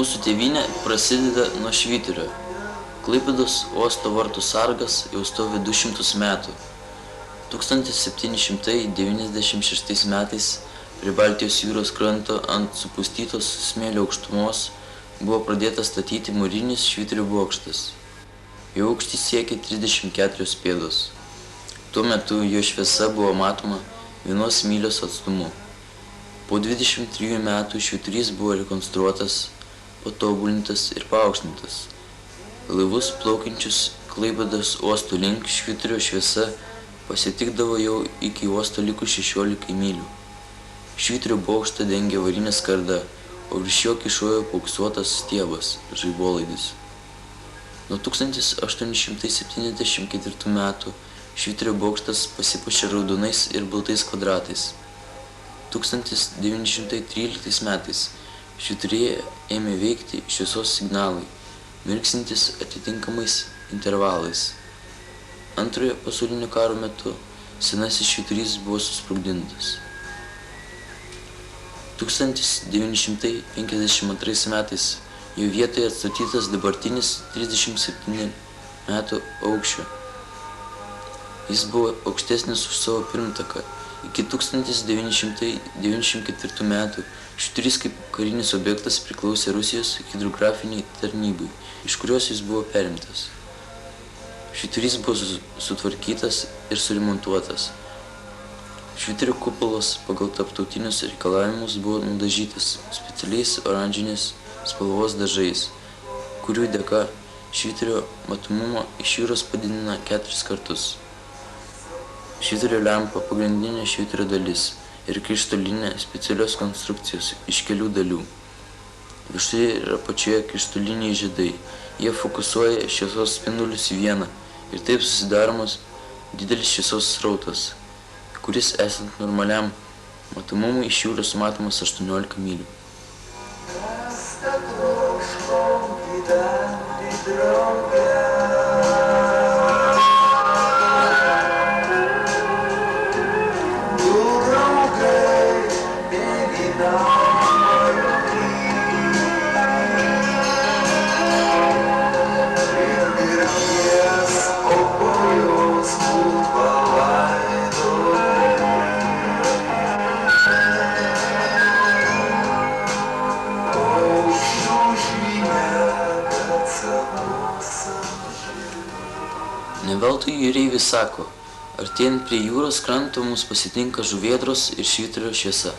Mūsų tėvynė prasideda nuo švyturio. Klaipėdos uosto vartų sargas jau stovi 200 metų. 1796 metais prie Baltijos jūros kranto ant supustytos smėlio aukštumos buvo pradėtas statyti mūrinis švyturio bokštas. Jo aukštis siekė 34 pėdos. Tuo metu jo šviesa buvo matoma 1 mylios atstumu. Po 23 metų švyturys buvo rekonstruotas, patobulintas ir paaukštintas. Laivus plaukiančius Klaipėdos uosto link švyturio šviesa pasitikdavo jau iki uosto likus 16 mylių. Švyturio bokštą dengė varinė skarda, o virš jo kyšojo paauksuotas stiebas, žaibolaidis. Nuo 1874 metų švyturio bokštas pasipuošė raudonais ir baltais kvadratais. 1913 metais švyturyje ėmė veikti šviesos signalai, mirksintis atitinkamais intervalais. Antrojo pasaulinio karo metu senasis švyturys buvo susprogdintas. 1952 metais jo vietoje atstatytas dabartinis 37 metų aukščio. Jis buvo aukštesnis už savo pirmtaką. Iki 1994 metų švyturys kaip karinis objektas priklausė Rusijos hidrografiniai tarnybai, iš kurios jis buvo perimtas. Švyturys buvo sutvarkytas ir suremontuotas. Švyturio kupolas pagal tarptautinius reikalavimus buvo nudažytas specialiais oranžinės spalvos dažais, kurių dėka švyturio matomumą iš jūros padidina 4 kartus. Švyturio lempa pagrindinė švyturio dalis ir krištolinė specialios konstrukcijos iš kelių dalių. Viršuje ir apačioje krištoliniai žiedai. Jie fokusuoja šviesos spindulius į vieną ir taip susidaromas didelis šviesos srautas, kuris esant normaliam matomumui iš jūros matomas 18 mylių. Ne veltui jūreivis sako, artėjant prie jūros kranto mus pasitinka žuvėdros ir švyturio šviesa.